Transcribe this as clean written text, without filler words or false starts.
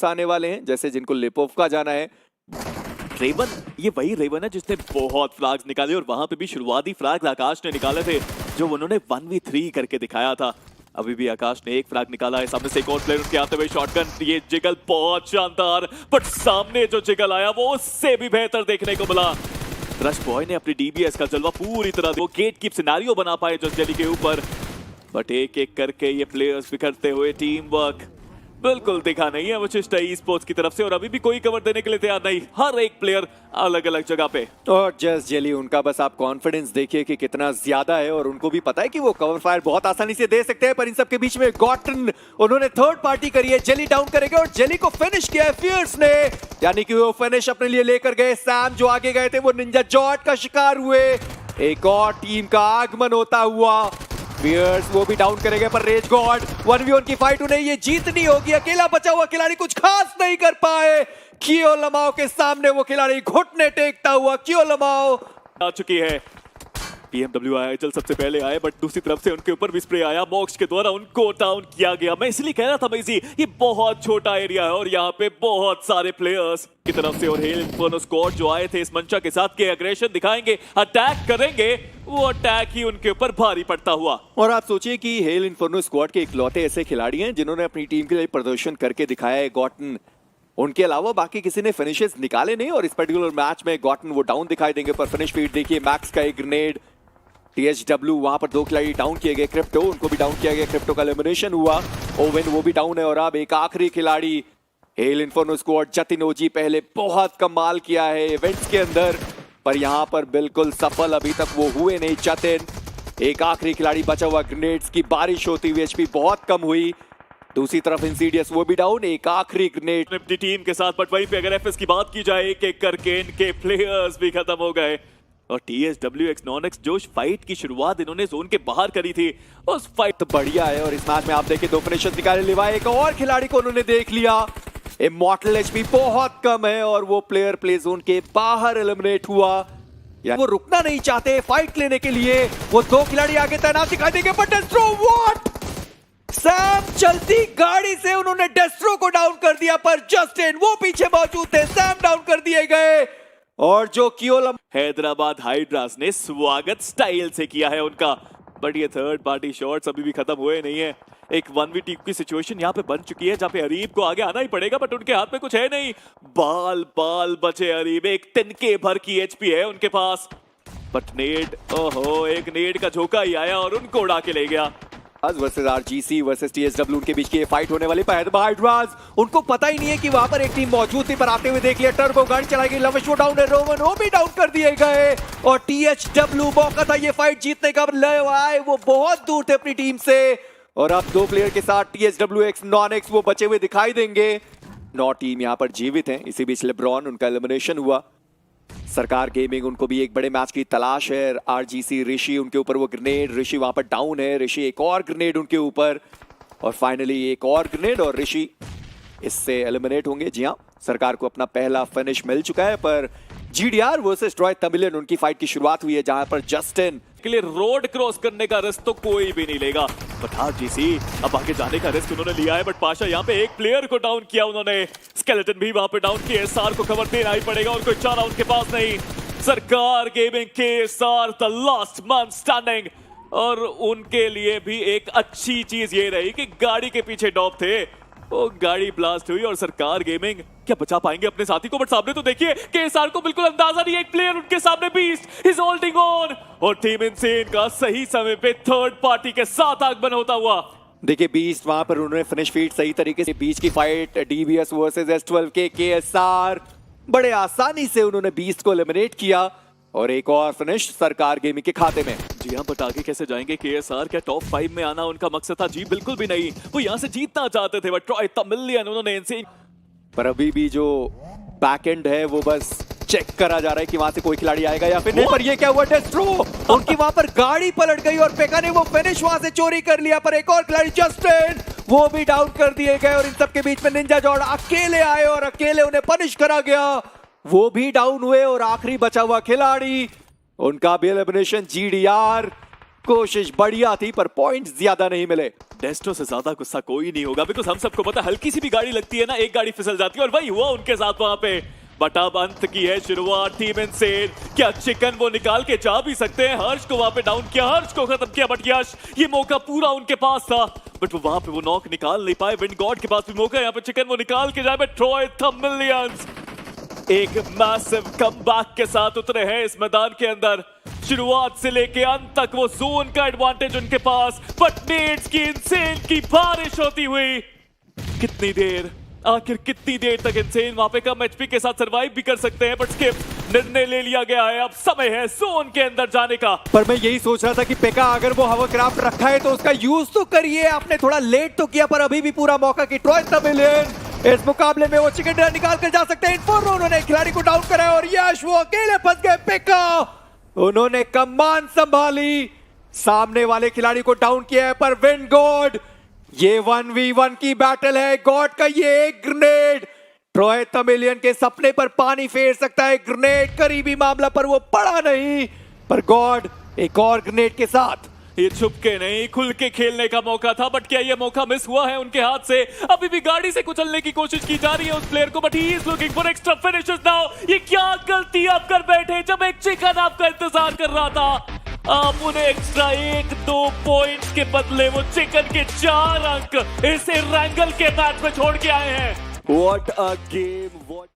आने वाले हैं, जैसे जिनको लिपोवका जाना है। रेवन, ये वही रेवन है जिसने बहुत फ्लैग्स निकाले और वहां पे भी शुरुआती फ्लैग आकाश ने निकाले थे जो उन्होंने 1v3 करके दिखाया था। अभी भी आकाश ने एक फ्लैग निकाला है, सामने से एक और प्लेयर उनके आते हुए शॉटगन, ये जिगल बहुत शानदार, बट सामने जो जिगल आया वो उससे भी बेहतर देखने को मिला। रश बॉय ने अपनी डीबीएस का जलवा पूरी तरह वो गेट कीप सिनेरियो बना पाए जस्ट जेली के ऊपर, बट एक एक करके ये प्लेयर्स बिखरते हुए टीम वर्क बिल्कुल दिखा नहीं है वशिष्ठा ई स्पोर्ट्स की तरफ से, और अभी भी कोई कवर देने के लिए तैयार नहीं, हर एक प्लेयर अलग अलग जगह पे। और जस्ट जेली, उनका बस आप कॉन्फिडेंस देखिए कि कितना ज्यादा है, और उनको भी पता है कि वो कवर फायर बहुत आसानी से दे सकते हैं, पर इन सब के बीच में गॉटन उन्होंने थर्ड पार्टी करी है, जेली डाउन करेंगे और जेली को फिनिश किया है फियर्स ने, यानी कि वो फिनिश अपने लिए लेकर गए। सैम जो आगे गए थे वो निंजा जॉट का शिकार हुए, एक और टीम का आगमन होता हुआ। फियर्स वो भी डाउन करेंगे, पर रेज गॉड 1v1 की फाइट उन्हें ये जीतनी होगी, अकेला बचा हुआ खिलाड़ी कुछ खास नहीं कर पाए। कियो लमाओ के सामने वो खिलाड़ी घुटने टेकता हुआ कियो लमाओ आ चुकी है। पीएमडब्ल्यू आईएचएल सबसे पहले आए, बट दूसरी तरफ से उनके ऊपर भी स्प्रे आया, बॉक्स के द्वारा उनको डाउन किया गया। मैं इसलिए कह रहा था मैजी, ये बहुत छोटा एरिया है और यहाँ पे बहुत सारे प्लेयर्स की तरफ से, और हेल इन्फर्नो स्क्वाड जो आए थे इस मंचा के साथ के एग्रेशन दिखाएंगे, अटैक करेंगे, वो अटैक ही उनके ऊपर भारी पड़ता हुआ। और आप सोचिए कि हेल इन्फर्नो स्क्वाड के इकलौते ऐसे खिलाड़ी हैं जिन्होंने अपनी टीम के लिए प्रदर्शन करके दिखाया है। गॉटन, उनके अलावा बाकी किसी ने फिनिशेस निकाले नहीं, और इस पर्टिकुलर मैच में गॉटन वो डाउन दिखाई देंगे, पर फिनिश फीड देखिए, मैक्स का एक ग्रेनेड, THW वहां पर 2 खिलाड़ी डाउन किए गए, क्रिप्टो उनको भी डाउन किया गया, क्रिप्टो का एलिमिनेशन हुआ, ओवेन वो भी डाउन है, और अब एक आखिरी खिलाड़ी हेल इन्फर्नो स्क्वाड जतिन ओजी, पहले बहुत कमाल किया है इवेंट्स के अंदर, पर यहां पर बिल्कुल सफल अभी तक वो हुए नहीं जतिन। एक आखिरी खिलाड़ी बचा हुआ, ग्रेनेड्स की बारिश होती हुई, HP बहुत कम हुई। दूसरी तरफ इंसीडियस वो भी डाउन, एक आखिरी ग्रेनेड अपनी टीम के साथ, बट वहीं पे अगर एफएस की बात की जाए, एक एक करके इनके प्लेयर्स भी खत्म हो गए। और TSW एक्स नॉन एक्स जो फाइट की शुरुआत इन्होंने जोन के बाहर करी थी, उस फाइट बढ़िया है, और इस मैच में आप देखिए 2 फिनिशर्स निकाले, लिवाए एक और खिलाड़ी को उन्होंने देख लिया। इमॉर्टल HP बहुत कम है, और वो प्लेयर प्ले जोन के बाहर एलिमिनेट हुआ। वो रुकना नहीं चाहते फाइट लेने के लिए, वो 2 खिलाड़ी आगे तैनात दिखाई देंगे, पर डेस्ट्रो व्हाट, सैम चलती गाड़ी से उन्होंने डेस्ट्रो को डाउन कर दिया, पर जस्टिन वो पीछे मौजूद थे, सैम डाउन कर दिए गए। और जो कियोलम हैदराबाद हाइड्रास ने स्वागत स्टाइल से किया है उनका, बट ये थर्ड पार्टी शॉट्स अभी भी खत्म हुए नहीं है। एक 1v2 की सिचुएशन यहाँ पे बन चुकी है, जहाँ पे अरीब को आगे आना ही पड़ेगा, बट उनके हाथ में कुछ है नहीं, बाल बाल बचे अरीब, एक तिनके भर की HP है उनके पास, बट नेड, ओहो, एक नेड का झोंका ही आया और उनको उड़ा के ले गया। वर्सेस RGC वर्सेस TSW, उनके बीच की फाइट होने वाली, हाइड्रास उनको पता ही नहीं है कि वहां पर एक टीम मौजूद थी, पर आते हुए देख लिया, टर्बो गाड़ी चलाई गई, लविश वो डाउन है, रोवन वो भी डाउन कर दिए गए, और THW मौका था ये फाइट जीतने का, आए वो बहुत दूर थे अपनी टीम से, और अब 2 प्लेयर के साथ TSW एक्स नॉन एक्स वो बचे हुए दिखाई देंगे। 9 टीम यहाँ पर जीवित हैं, इसी बीच लेब्रॉन उनका एलिमिनेशन हुआ। सरकार गेमिंग, उनको भी एक बड़े मैच की तलाश है। RGC ऋषि, उनके ऊपर वो ग्रेनेड, ऋषि वहां पर डाउन है, ऋषि एक और ग्रेनेड उनके ऊपर, और फाइनली एक और ग्रेनेड, और ऋषि इससे एलिमिनेट होंगे। जी हाँ, सरकार को अपना पहला फिनिश मिल चुका है, पर GDR वर्सेस ट्रॉय तमिलियन उनकी फाइट की शुरुआत हुई है, जहां पर जस्टिन के लिए रोड क्रॉस करने का रिस्क तो कोई भी नहीं लेगा, बट RGC अब आगे जाने का रिस्क उन्होंने लिया है, बट पाशा यहाँ पे एक प्लेयर को डाउन किया उन्होंने, स्केलेटन भी वहां पे डाउन किया, SR को खबर देना ही पड़ेगा और कोई चारा उनके पास नहीं। सरकार गेमिंग के SR the last man standing, और उनके लिए भी एक अच्छी चीज ये रही कि गाड़ी के पीछे डॉप थे, वो गाड़ी ब्लास्ट हुई, और सरकार गेमिंग क्या बचा पाएंगे अपने साथी को, बट सामने तो देखिए KSR को बिल्कुल अंदाजा नहीं है, एक प्लेयर उनके सामने बीस्ट इज होल्डिंग ऑन, और टीम इनसेन का सही समय पे थर्ड पार्टी के साथ आगमन होता हुआ। देखिए बीस्ट वहां पर उन्होंने फिनिश फीड सही तरीके से, बीच की फाइट DBS वर्सेस S12 के KSR बड़े आसानी से उन्होंने बीस्ट को एलिमिनेट किया, और एक और फिनिश सरकार गेमिंग के खाते में। जी हाँ, बट आगे कैसे जाएंगे KSR, क्या टॉप 5 में आना उनका मकसद था? जी बिल्कुल भी नहीं, वो यहाँ से जीतना चाहते थे, बट ट्रॉय तमिलियन उन्होंने इनसे, पर अभी भी जो बैकएंड है वो बस चेक करा जा रहा है कि वहां से कोई खिलाड़ी आएगा या फिर नहीं, पर ये क्या हुआ, डेस्ट्रो उनकी वहां पर गाड़ी पलट गई, और पेका ने वो फिनिश वहां से चोरी कर लिया, पर एक और खिलाड़ी जस्टिन वो भी डाउन कर दिए गए, और इन सबके बीच में निंजा जॉर्ड अकेले आए और अकेले उन्हें पनिश करा गया, वो भी डाउन हुए, और आखिरी बचा हुआ खिलाड़ी उनका भी एलिमिनेशन GDR कोशिश बढ़िया थी पर पॉइंट्स ज्यादा नहीं मिले। डेस्टो से ज्यादा गुस्सा कोई नहीं होगा, बिकॉज हम सबको पता है हल्की सी भी गाड़ी लगती है ना, एक गाड़ी फिसल जाती है, और वही हुआ उनके साथ वहां पे। बट अब अंत की है शुरुआत टीम इनसेन। क्या चिकन वो निकाल के जा भी सकते हैं? हर्ष को वहां पे डाउन किया, हर्ष को खत्म किया, बट यश ये मौका पूरा उनके पास था, बट वो वहां पे वो नॉक निकाल नहीं पाए। विंड गॉड के पास भी मौका है, यहाँ पे चिकन वो निकाल के जाए, बट ट्रॉय द मिलियंस एक मैसिव कमबैक के साथ उतरे हैं इस मैदान के अंदर। शुरुआत से लेके अंत तक वो जोन का एडवांटेज उनके पास, बट नेट्स की इनसेन की बारिश होती हुई। कितनी देर, आखिर कितनी देर तक इनसेन वहां पे कम एचपी के साथ सरवाइव भी कर सकते हैं? बट स्किप निर्णय ले लिया गया है, अब समय है जोन के अंदर जाने का। पर मैं यही सोच रहा था कि पेका अगर वो हवरक्राफ्ट रखा है तो उसका यूज तो करिए। आपने थोड़ा लेट तो किया पर अभी भी पूरा मौका कि ट्रॉय द मिलियन इस मुकाबले में वो चिकन डिनर निकाल कर जा सकते हैं। इन्फोर्नो उन्होंने खिलाड़ी को डाउन करा और यश वो अकेले फंस गए। पेका उन्होंने कमान संभाली, सामने वाले खिलाड़ी को डाउन किया है, पर विंड गॉड ये 1v1 की बैटल है। गॉड का ये एक ग्रेनेड ट्रॉय द मिलियन के सपने पर पानी फेर सकता है। ग्रेनेड करीबी मामला पर वो पड़ा नहीं, पर गॉड एक और ग्रेनेड के साथ। ये छुप के नहीं खुल के खेलने का मौका था, बट क्या ये मौका मिस हुआ है उनके हाथ से? अभी भी गाड़ी से कुचलने की कोशिश की जा रही है उस प्लेयर को, but he is looking for extra finishes now. ये क्या गलती आप कर बैठे जब एक चिकन आपका इंतजार कर रहा था? आप उन्हें एक्स्ट्रा 1-2 पॉइंट्स के बदले वो चिकन के 4 अंक इसे रैंगल के मैच में छोड़ के आए हैं। What a game!